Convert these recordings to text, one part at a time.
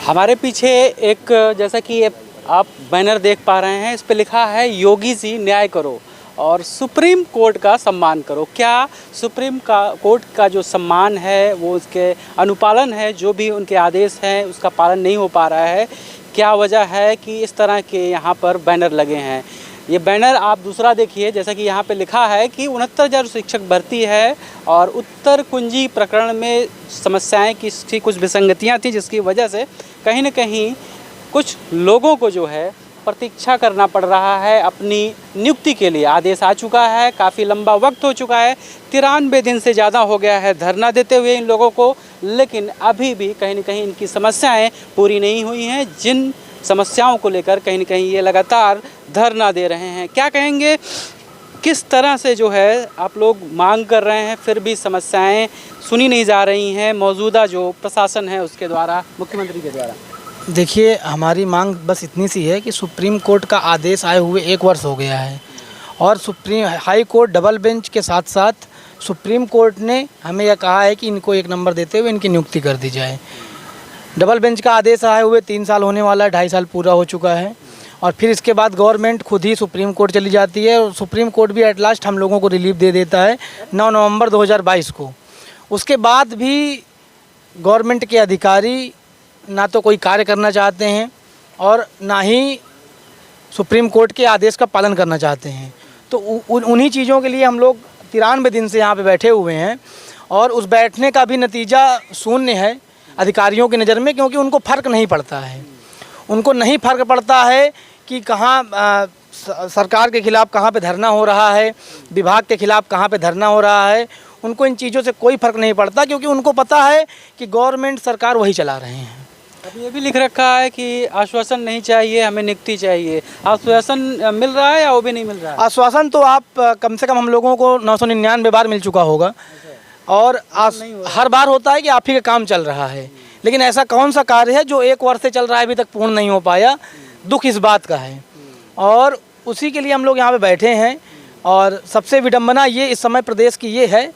हमारे पीछे एक जैसा कि आप बैनर देख पा रहे हैं, इस पे लिखा है योगी जी न्याय करो और सुप्रीम कोर्ट का सम्मान करो। क्या सुप्रीम कोर्ट का जो सम्मान है वो उसके अनुपालन है, जो भी उनके आदेश हैं उसका पालन नहीं हो पा रहा है? क्या वजह है कि इस तरह के यहाँ पर बैनर लगे हैं? ये बैनर आप दूसरा देखिए, जैसा कि यहाँ पे लिखा है कि 69,000 शिक्षक भर्ती है और उत्तर कुंजी प्रकरण में समस्याएं की कुछ विसंगतियाँ थी, जिसकी वजह से कहीं न कहीं कुछ लोगों को जो है प्रतीक्षा करना पड़ रहा है अपनी नियुक्ति के लिए। आदेश आ चुका है, काफ़ी लंबा वक्त हो चुका है, 93 दिन से ज़्यादा हो गया है धरना देते हुए इन लोगों को, लेकिन अभी भी कहीं न कहीं इनकी समस्याएं पूरी नहीं हुई हैं, जिन समस्याओं को लेकर कहीं न कहीं ये लगातार धरना दे रहे हैं। क्या कहेंगे, किस तरह से जो है आप लोग मांग कर रहे हैं फिर भी समस्याएं सुनी नहीं जा रही हैं मौजूदा जो प्रशासन है उसके द्वारा, मुख्यमंत्री के द्वारा? देखिए, हमारी मांग बस इतनी सी है कि सुप्रीम कोर्ट का आदेश आए हुए 1 वर्ष हो गया है और हाई कोर्ट डबल बेंच के साथ साथ सुप्रीम कोर्ट ने हमें यह कहा है कि इनको 1 नंबर देते हुए इनकी नियुक्ति कर दी जाए। डबल बेंच का आदेश आए हुए 3 साल होने वाला है, 2.5 साल पूरा हो चुका है और फिर इसके बाद गवर्नमेंट खुद ही सुप्रीम कोर्ट चली जाती है और सुप्रीम कोर्ट भी एट लास्ट हम लोगों को रिलीफ दे देता है 9 नवंबर 2022 को। उसके बाद भी गवर्नमेंट के अधिकारी ना तो कोई कार्य करना चाहते हैं और ना ही सुप्रीम कोर्ट के आदेश का पालन करना चाहते हैं। तो उन्हीं चीज़ों के लिए हम लोग 93 दिन से यहाँ पे बैठे हुए हैं और उस बैठने का भी नतीजा शून्य है अधिकारियों की नज़र में, क्योंकि उनको फ़र्क नहीं पड़ता है। उनको नहीं फ़र्क पड़ता है कि कहाँ सरकार के ख़िलाफ़ कहाँ पे धरना हो रहा है, विभाग के ख़िलाफ़ कहाँ पे धरना हो रहा है। उनको इन चीज़ों से कोई फ़र्क नहीं पड़ता, क्योंकि उनको पता है कि गवर्नमेंट सरकार वही चला रहे हैं। अब ये भी लिख रखा है कि आश्वासन नहीं चाहिए, हमें नियुक्ति चाहिए। आश्वासन मिल रहा है या वो भी नहीं मिल रहा है? आश्वासन तो आप कम से कम हम लोगों को 999 बार मिल चुका होगा और हर बार होता है कि आप ही का काम चल रहा है, लेकिन ऐसा कौन सा कार्य है जो 1 वर्ष से चल रहा है अभी तक पूर्ण नहीं हो पाया? दुख इस बात का है और उसी के लिए हम लोग यहाँ पे बैठे हैं। और सबसे विडंबना ये इस समय प्रदेश की ये है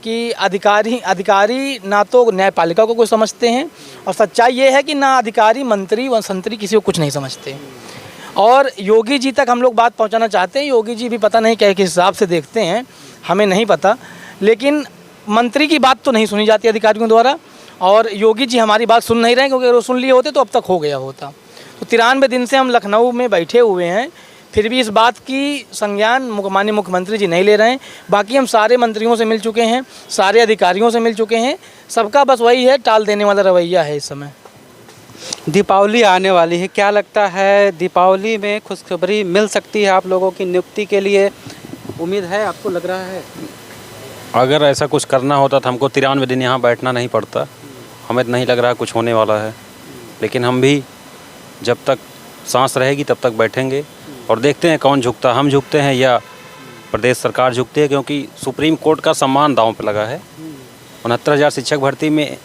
कि अधिकारी ना तो न्यायपालिका को कोई समझते हैं और सच्चाई ये है कि ना अधिकारी, मंत्री व संतरी किसी को कुछ नहीं समझते। और योगी जी तक हम लोग बात पहुंचाना चाहते हैं। योगी जी भी पता नहीं किस हिसाब से देखते हैं, हमें नहीं पता, लेकिन मंत्री की बात तो नहीं सुनी जाती अधिकारियों द्वारा और योगी जी हमारी बात सुन नहीं रहे हैं, क्योंकि अगर वो सुन लिए होते तो अब तक हो गया होता। तो 93 दिन से हम लखनऊ में बैठे हुए हैं, फिर भी इस बात की संज्ञान माननीय मुख्यमंत्री जी नहीं ले रहे हैं। बाकी हम सारे मंत्रियों से मिल चुके हैं, सारे अधिकारियों से मिल चुके हैं, सबका बस वही है, टाल देने वाला रवैया है इस समय। दीपावली आने वाली है, क्या लगता है दीपावली में खुशखबरी मिल सकती है आप लोगों की नियुक्ति के लिए? उम्मीद है, आपको लग रहा है? अगर ऐसा कुछ करना होता तो हमको 93 दिन यहाँ बैठना नहीं पड़ता। हमें नहीं लग रहा कुछ होने वाला है, लेकिन हम भी जब तक सांस रहेगी तब तक बैठेंगे और देखते हैं कौन झुकता, हम झुकते हैं या प्रदेश सरकार झुकती है, क्योंकि सुप्रीम कोर्ट का सम्मान दांव पे लगा है। 69,000 शिक्षक भर्ती में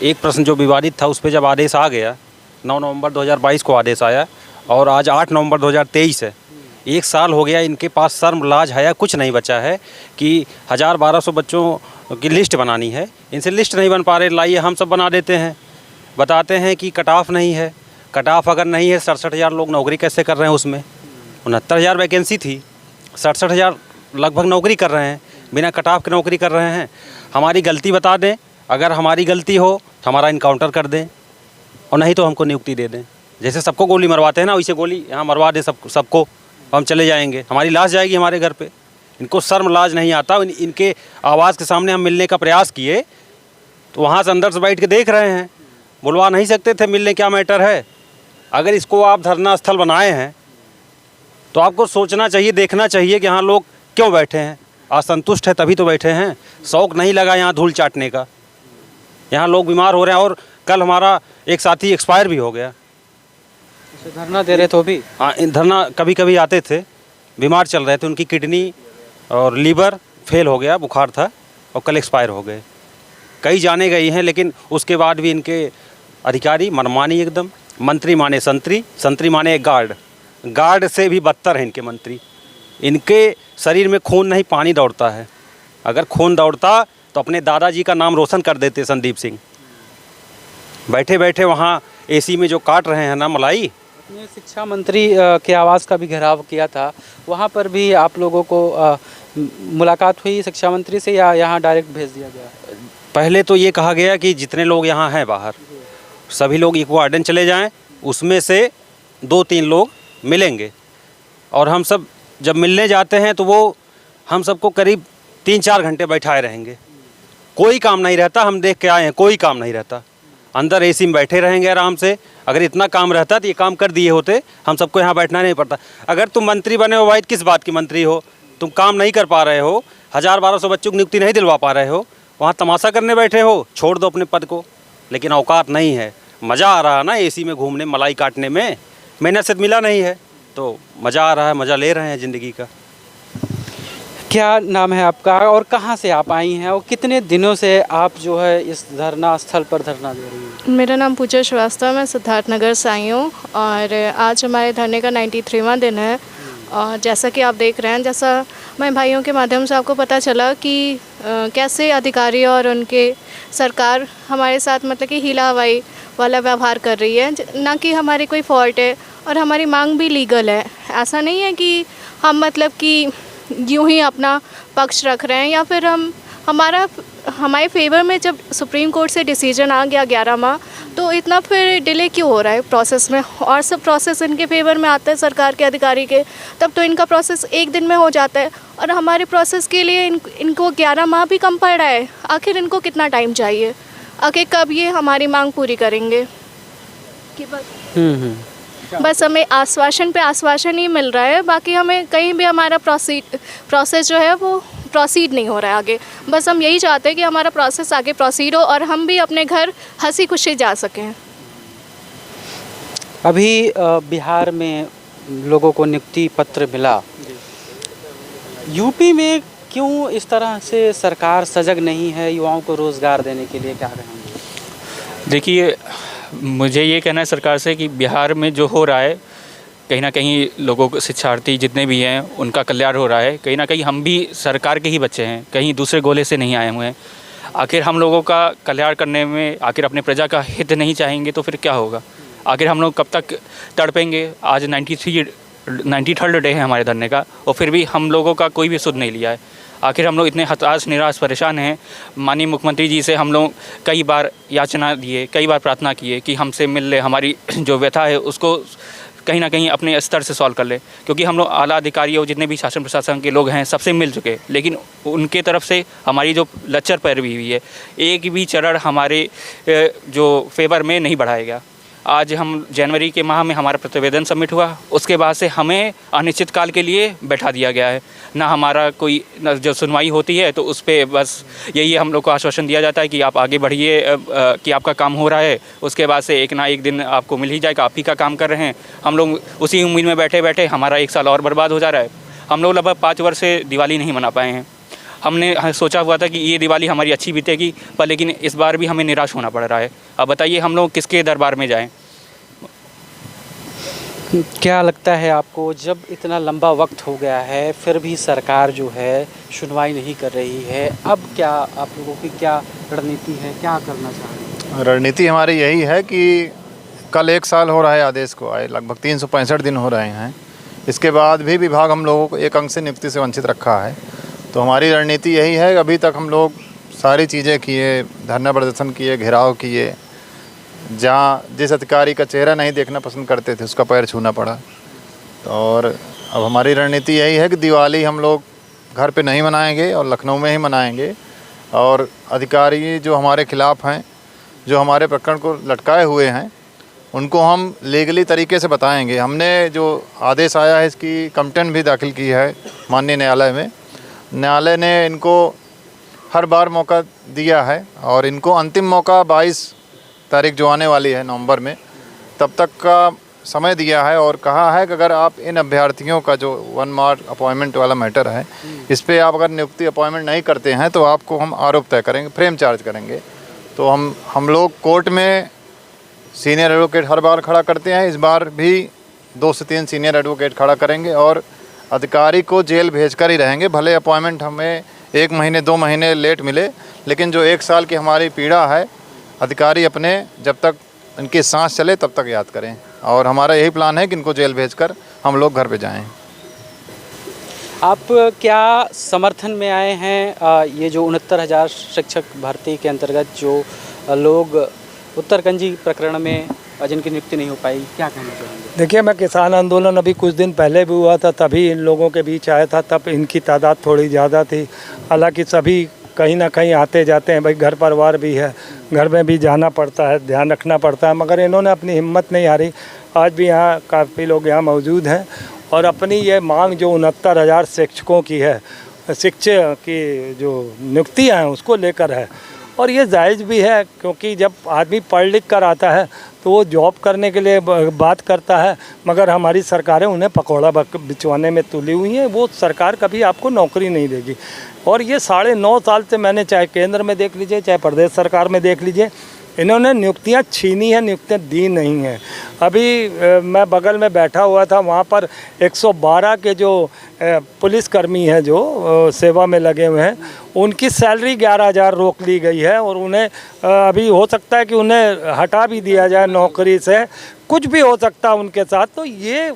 एक प्रश्न जो विवादित था उस पर जब आदेश आ गया, 9 नवंबर 2022 को आदेश आया और आज 8 नवंबर 2023 है, 1 साल हो गया। इनके पास शर्म लाज हया कुछ नहीं बचा है कि 1000-1200 बच्चों की लिस्ट बनानी है, इनसे लिस्ट नहीं बन पा रहे, लाइए हम सब बना देते हैं। बताते हैं कि कट ऑफ नहीं है, कट ऑफ अगर नहीं है 67,000 लोग नौकरी कैसे कर रहे हैं? उसमें 69,000 वैकेंसी थी, 67,000 लगभग नौकरी कर रहे हैं, बिना कट ऑफ के नौकरी कर रहे हैं। हमारी गलती बता दें, अगर हमारी गलती हो तो हमारा इनकाउंटर कर दें और नहीं तो हमको नियुक्ति दे दें। जैसे सबको गोली मरवाते हैं ना, वैसे गोली यहाँ मरवा दें सबको, हम चले जाएंगे, हमारी लाश जाएगी हमारे घर पे। इनको शर्म लाज नहीं आता। इनके आवाज़ के सामने हम मिलने का प्रयास किए तो वहाँ से अंदर से बैठ के देख रहे हैं, बुलवा नहीं सकते थे, मिलने क्या मैटर है। अगर इसको आप धरना स्थल बनाए हैं तो आपको सोचना चाहिए, देखना चाहिए कि हाँ लोग क्यों बैठे हैं, असंतुष्ट है तभी तो बैठे हैं। शौक नहीं लगा यहाँ धूल चाटने का, यहाँ लोग बीमार हो रहे हैं और कल हमारा एक साथी एक्सपायर भी हो गया। धरना दे रहे तो भी? हाँ, धरना कभी कभी आते थे, बीमार चल रहे थे, उनकी किडनी और लीवर फेल हो गया, बुखार था और कल एक्सपायर हो गए। कई जाने गई हैं, लेकिन उसके बाद भी इनके अधिकारी मनमानी एकदम। मंत्री माने संतरी, संतरी माने गार्ड, गार्ड से भी बदतर हैं इनके मंत्री। इनके शरीर में खून नहीं पानी दौड़ता है। अगर खून दौड़ता तो अपने दादाजी का नाम रोशन कर देते संदीप सिंह। बैठे बैठे वहाँ एसी में जो काट रहे हैं ना मलाई, अपने शिक्षा मंत्री के आवास का भी घेराव किया था, वहाँ पर भी आप लोगों को मुलाकात हुई शिक्षा मंत्री से या यहाँ डायरेक्ट भेज दिया गया? पहले तो ये कहा गया कि जितने लोग यहाँ हैं बाहर सभी लोग इको गार्डन चले जाएं, उसमें से 2-3 लोग मिलेंगे। और हम सब जब मिलने जाते हैं तो वो हम सबको करीब 3-4 घंटे बैठाए रहेंगे। कोई काम नहीं रहता, हम देख के आए हैं, कोई काम नहीं रहता। अंदर एसी में बैठे रहेंगे आराम से। अगर इतना काम रहता तो ये काम कर दिए होते, हम सबको यहाँ बैठना नहीं पड़ता। अगर तुम मंत्री बने हो भाई, किस बात की मंत्री हो? तुम काम नहीं कर पा रहे हो, 1000-1200 बच्चों की नियुक्ति नहीं दिलवा पा रहे हो, वहाँ तमाशा करने बैठे हो, छोड़ दो अपने पद को। लेकिन औकात नहीं है। मज़ा आ रहा है ना एसी में घूमने, मलाई काटने में, मेहनत से मिला नहीं है तो मज़ा आ रहा है, मज़ा ले रहे हैं ज़िंदगी का। क्या नाम है आपका और कहाँ से आप आई हैं और कितने दिनों से आप जो है इस धरना स्थल पर धरना दे रही हैं? मेरा नाम पूजा श्रीवास्तव, मैं सिद्धार्थ नगर से आई हूँ और आज हमारे धरने का 93वां दिन है। और जैसा कि आप देख रहे हैं, जैसा मैं भाइयों के माध्यम से आपको पता चला कि कैसे अधिकारी और उनके सरकार हमारे साथ मतलब कि हीला हवाई वाला व्यवहार कर रही है, ना कि हमारी कोई फॉल्ट है और हमारी मांग भी लीगल है। ऐसा नहीं है कि हम मतलब कि यूं ही अपना पक्ष रख रहे हैं या फिर हमारे फेवर में जब सुप्रीम कोर्ट से डिसीजन आ गया 11 माह, तो इतना फिर डिले क्यों हो रहा है प्रोसेस में? और सब प्रोसेस इनके फेवर में आता है सरकार के अधिकारी के, तब तो इनका प्रोसेस 1 दिन में हो जाता है और हमारे प्रोसेस के लिए इनको 11 माह भी कम पड़ रहा है। आखिर इनको कितना टाइम चाहिए? आखिर कब ये हमारी मांग पूरी करेंगे? कि बस हमें आश्वासन पे आश्वासन ही मिल रहा है, बाकी हमें कहीं भी हमारा प्रोसेस जो है वो प्रोसीड नहीं हो रहा है आगे। बस हम यही चाहते हैं कि हमारा प्रोसेस आगे प्रोसीड हो और हम भी अपने घर हंसी खुशी जा सकें। अभी बिहार में लोगों को नियुक्ति पत्र मिला, यूपी में क्यों इस तरह से सरकार सजग नहीं है युवाओं को रोज़गार देने के लिए? क्या कहेंगे? देखिए, मुझे ये कहना है सरकार से कि बिहार में जो हो रहा है, कहीं ना कहीं लोगों को, शिक्षार्थी जितने भी हैं, उनका कल्याण हो रहा है। कहीं ना कहीं हम भी सरकार के ही बच्चे हैं, कहीं दूसरे गोले से नहीं आए हुए हैं। आखिर हम लोगों का कल्याण करने में, आखिर अपने प्रजा का हित नहीं चाहेंगे तो फिर क्या होगा? आखिर हम लोग कब तक तड़पेंगे? आज 93rd डे है हमारे धरने का और फिर भी हम लोगों का कोई भी सुध नहीं लिया है। आखिर हम लोग इतने हताश, निराश, परेशान हैं। माननीय मुख्यमंत्री जी से हम लोग कई बार याचना दिए, कई बार प्रार्थना किए कि हमसे मिल ले, हमारी जो व्यथा है उसको कहीं ना कहीं अपने स्तर से सॉल्व कर ले, क्योंकि हम लोग आला अधिकारियों, जितने भी शासन प्रशासन के लोग हैं, सबसे मिल चुके, लेकिन उनके तरफ से हमारी जो लच्चर पैरवी हुई है, एक भी चरण हमारे जो फेवर में नहीं बढ़ाया गया। आज हम जनवरी के माह में हमारा प्रतिवेदन सबमिट हुआ, उसके बाद से हमें अनिश्चित काल के लिए बैठा दिया गया है। ना हमारा कोई जो सुनवाई होती है तो उस पर बस यही हम लोग को आश्वासन दिया जाता है कि आप आगे बढ़िए, कि आपका काम हो रहा है। उसके बाद से एक ना एक दिन आपको मिल ही जाएगा, आप ही का काम कर रहे हैं। हम लोग उसी उम्मीद में बैठे बैठे हमारा 1 साल और बर्बाद हो जा रहा है। हम लोग लगभग 5 वर्ष से दिवाली नहीं मना पाए हैं। हमने सोचा हुआ था कि ये दिवाली हमारी अच्छी बीतेगी, पर लेकिन इस बार भी हमें निराश होना पड़ रहा है। अब बताइए हम लोग किसके दरबार में जाएं? क्या लगता है आपको, जब इतना लंबा वक्त हो गया है फिर भी सरकार जो है सुनवाई नहीं कर रही है, अब क्या आप लोगों की क्या रणनीति है, क्या करना चाह रहे हैं? रणनीति हमारी यही है कि कल 1 साल हो रहा है आदेश को आए, लगभग 365 दिन हो रहे हैं। इसके बाद भी विभाग हम लोगों को एक अंक से नियुक्ति से वंचित रखा है। तो हमारी रणनीति यही है, अभी तक हम लोग सारी चीज़ें किए, धरना प्रदर्शन किए, घेराव किए, जहाँ जिस अधिकारी का चेहरा नहीं देखना पसंद करते थे उसका पैर छूना पड़ा। और अब हमारी रणनीति यही है कि दिवाली हम लोग घर पे नहीं मनाएंगे और लखनऊ में ही मनाएंगे। और अधिकारी जो हमारे खिलाफ़ हैं, जो हमारे प्रकरण को लटकाए हुए हैं, उनको हम लीगली तरीके से बताएंगे। हमने जो आदेश आया है इसकी कंप्लेंट भी दाखिल की है माननीय न्यायालय में। न्यायालय ने इनको हर बार मौका दिया है और इनको अंतिम मौका 22 तारीख जो आने वाली है नवंबर में, तब तक का समय दिया है और कहा है कि अगर आप इन अभ्यर्थियों का जो 1 मार्च अपॉइंटमेंट वाला मैटर है, इस पे आप अगर नियुक्ति अपॉइंटमेंट नहीं करते हैं तो आपको हम आरोप तय करेंगे, फ्रेम चार्ज करेंगे। तो हम लोग कोर्ट में सीनियर एडवोकेट हर बार खड़ा करते हैं, इस बार भी 2 से 3 सीनियर एडवोकेट खड़ा करेंगे और अधिकारी को जेल भेजकर ही रहेंगे। भले अपॉइंटमेंट हमें 1 महीने 2 महीने लेट मिले, लेकिन जो 1 साल की हमारी पीड़ा है, अधिकारी अपने जब तक इनकी सांस चले तब तक याद करें। और हमारा यही प्लान है कि इनको जेल भेजकर हम लोग घर पे जाएं। आप क्या समर्थन में आए हैं ये जो 69,000 शिक्षक भर्ती के अंतर्गत जो लोग उत्तरकंजी प्रकरण में जिनकी नियुक्ति नहीं हो पाई, क्या कहना चाहेंगे? देखिए, मैं किसान आंदोलन अभी कुछ दिन पहले भी हुआ था, तभी इन लोगों के बीच आया था, तब इनकी तादाद थोड़ी ज़्यादा थी। हालांकि सभी कहीं ना कहीं आते जाते हैं, भाई घर परिवार भी है, घर में भी जाना पड़ता है, ध्यान रखना पड़ता है, मगर इन्होंने अपनी हिम्मत नहीं हारी। आज भी यहाँ काफ़ी लोग यहाँ मौजूद हैं और अपनी ये मांग जो 69,000 शिक्षकों की है, शिक्षक की जो नियुक्तियाँ हैं उसको लेकर है। और ये जायज़ भी है, क्योंकि जब आदमी पढ़ लिख कर आता है तो वो जॉब करने के लिए बात करता है, मगर हमारी सरकारें उन्हें पकौड़ा बिचवाने में तुली हुई हैं। वो सरकार कभी आपको नौकरी नहीं देगी। और ये 9.5 साल से मैंने, चाहे केंद्र में देख लीजिए चाहे प्रदेश सरकार में देख लीजिए, इन्होंने नियुक्तियां छीनी हैं, नियुक्तियां दी नहीं हैं। अभी मैं बगल में बैठा हुआ था, वहाँ पर 112 के जो पुलिसकर्मी हैं जो सेवा में लगे हुए हैं, उनकी सैलरी 11,000 रोक ली गई है और उन्हें अभी हो सकता है कि उन्हें हटा भी दिया जाए नौकरी से, कुछ भी हो सकता है उनके साथ। तो ये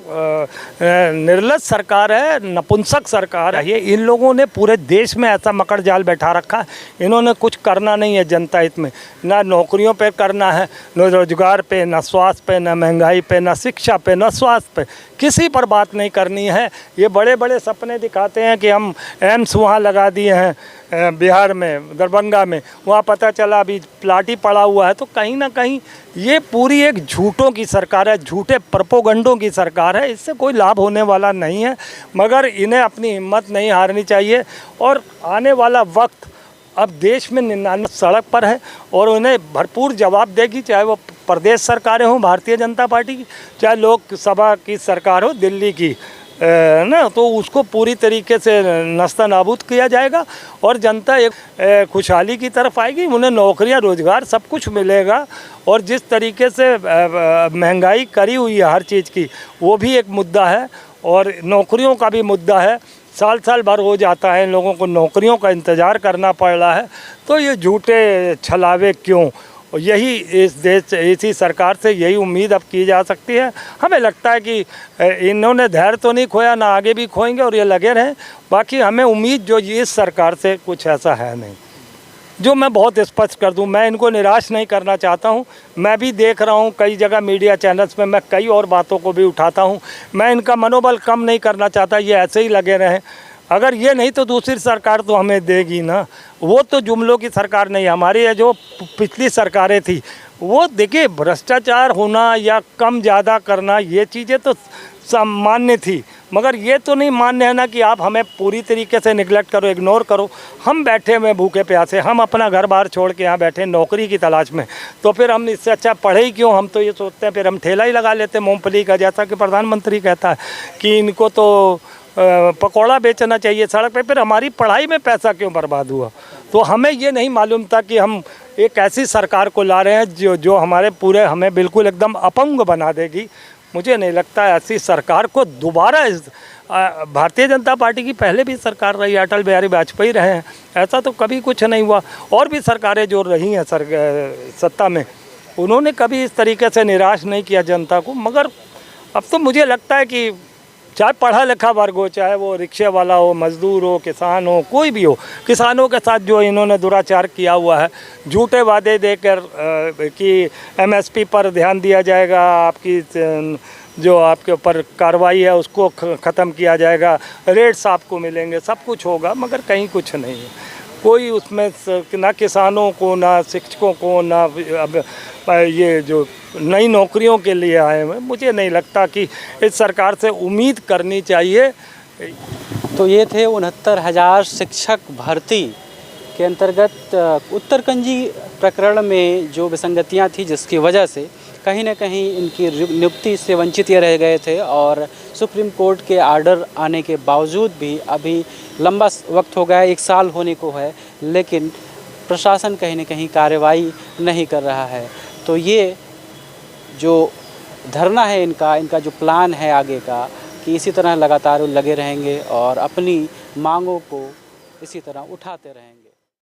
निर्लज सरकार है, नपुंसक सरकार है। ये इन लोगों ने पूरे देश में ऐसा मकड़ जाल बैठा रखा है, इन्होंने कुछ करना नहीं है जनता हित में, ना नौकरियों पे करना है, न रोजगार पे, न स्वास्थ्य पे, न महंगाई पे, न शिक्षा पे, न स्वास्थ्य पे, किसी पर बात नहीं करनी है। ये बड़े बड़े सपने दिखाते हैं कि हम एम्स वहाँ लगा दिए हैं बिहार में, दरभंगा में, वहाँ पता चला अभी प्लाट ही पड़ा हुआ है। तो कहीं ना कहीं ये पूरी एक झूठों की सरकार है, झूठे प्रोपोगंडों की सरकार है। इससे कोई लाभ होने वाला नहीं है, मगर इन्हें अपनी हिम्मत नहीं हारनी चाहिए। और आने वाला वक्त अब देश में 99 सड़क पर है और उन्हें भरपूर जवाब देगी, चाहे वो प्रदेश सरकारें हों भारतीय जनता पार्टी की, चाहे लोकसभा की सरकार हो दिल्ली की, ना, तो उसको पूरी तरीके से नस्ता नाबूद किया जाएगा और जनता एक खुशहाली की तरफ आएगी। उन्हें नौकरियां, रोजगार सब कुछ मिलेगा। और जिस तरीके से महंगाई करी हुई है हर चीज़ की, वो भी एक मुद्दा है और नौकरियों का भी मुद्दा है। साल साल भर हो जाता है, इन लोगों को नौकरियों का इंतज़ार करना पड़ रहा है। तो ये झूठे छलावे क्यों? यही इस देश, इसी सरकार से यही उम्मीद अब की जा सकती है। हमें लगता है कि इन्होंने धैर्य तो नहीं खोया, ना आगे भी खोएंगे और ये लगे रहें। बाकी हमें उम्मीद जो ये इस सरकार से कुछ ऐसा है नहीं। जो मैं बहुत स्पष्ट कर दूं, मैं इनको निराश नहीं करना चाहता हूं। मैं भी देख रहा हूं कई जगह मीडिया चैनल्स में, मैं कई और बातों को भी उठाता हूं। मैं इनका मनोबल कम नहीं करना चाहता, ये ऐसे ही लगे रहें। अगर ये नहीं तो दूसरी सरकार तो हमें देगी ना। वो तो जुमलों की सरकार नहीं, हमारी है जो पिछली सरकारें थी वो, देखिए, भ्रष्टाचार होना या कम ज़्यादा करना ये चीज़ें तो सामान्य थी, मगर ये तो नहीं मान्य है ना कि आप हमें पूरी तरीके से निगलेक्ट करो, इग्नोर करो। हम बैठे हुए भूखे प्यासे, हम अपना घर बार छोड़ के यहाँ बैठे नौकरी की तलाश में, तो फिर हम इससे अच्छा पढ़े ही क्यों? हम तो ये सोचते हैं फिर हम ठेला ही लगा लेते मूंगफली का, जैसा कि प्रधानमंत्री कहता है कि इनको तो पकौड़ा बेचना चाहिए सड़क पे। फिर हमारी पढ़ाई में पैसा क्यों बर्बाद हुआ? तो हमें ये नहीं मालूम था कि हम एक ऐसी सरकार को ला रहे हैं जो हमारे पूरे, हमें बिल्कुल एकदम अपंग बना देगी। मुझे नहीं लगता ऐसी सरकार को दोबारा भारतीय जनता पार्टी की पहले भी सरकार रही, अटल बिहारी वाजपेयी रहे हैं, ऐसा तो कभी कुछ नहीं हुआ। और भी सरकारें जो रही हैं सत्ता में, उन्होंने कभी इस तरीके से निराश नहीं किया जनता को। मगर अब तो मुझे लगता है कि चाहे पढ़ा लिखा वर्ग हो, चाहे वो रिक्शे वाला हो, मजदूर हो, किसान हो, कोई भी हो, किसानों के साथ जो इन्होंने दुराचार किया हुआ है, झूठे वादे देकर कि MSP पर ध्यान दिया जाएगा, आपकी जो आपके ऊपर कार्रवाई है उसको ख़त्म किया जाएगा, रेट्स आपको मिलेंगे, सब कुछ होगा, मगर कहीं कुछ नहीं है। कोई उसमें ना किसानों को, ना शिक्षकों को, ना अब ये जो नई नौकरियों के लिए आए हैं, मुझे नहीं लगता कि इस सरकार से उम्मीद करनी चाहिए। तो ये थे 69,000 शिक्षक भर्ती के अंतर्गत उत्तरकंजी प्रकरण में जो विसंगतियां थी, जिसकी वजह से कहीं ना कहीं इनकी नियुक्ति से वंचित ये रह गए थे। और सुप्रीम कोर्ट के आर्डर आने के बावजूद भी अभी लंबा वक्त हो गया, 1 साल होने को है, लेकिन प्रशासन कहीं ना कहीं कार्रवाई नहीं कर रहा है। तो ये जो धरना है इनका जो प्लान है आगे का, कि इसी तरह लगातार लगे रहेंगे और अपनी मांगों को इसी तरह उठाते रहेंगे।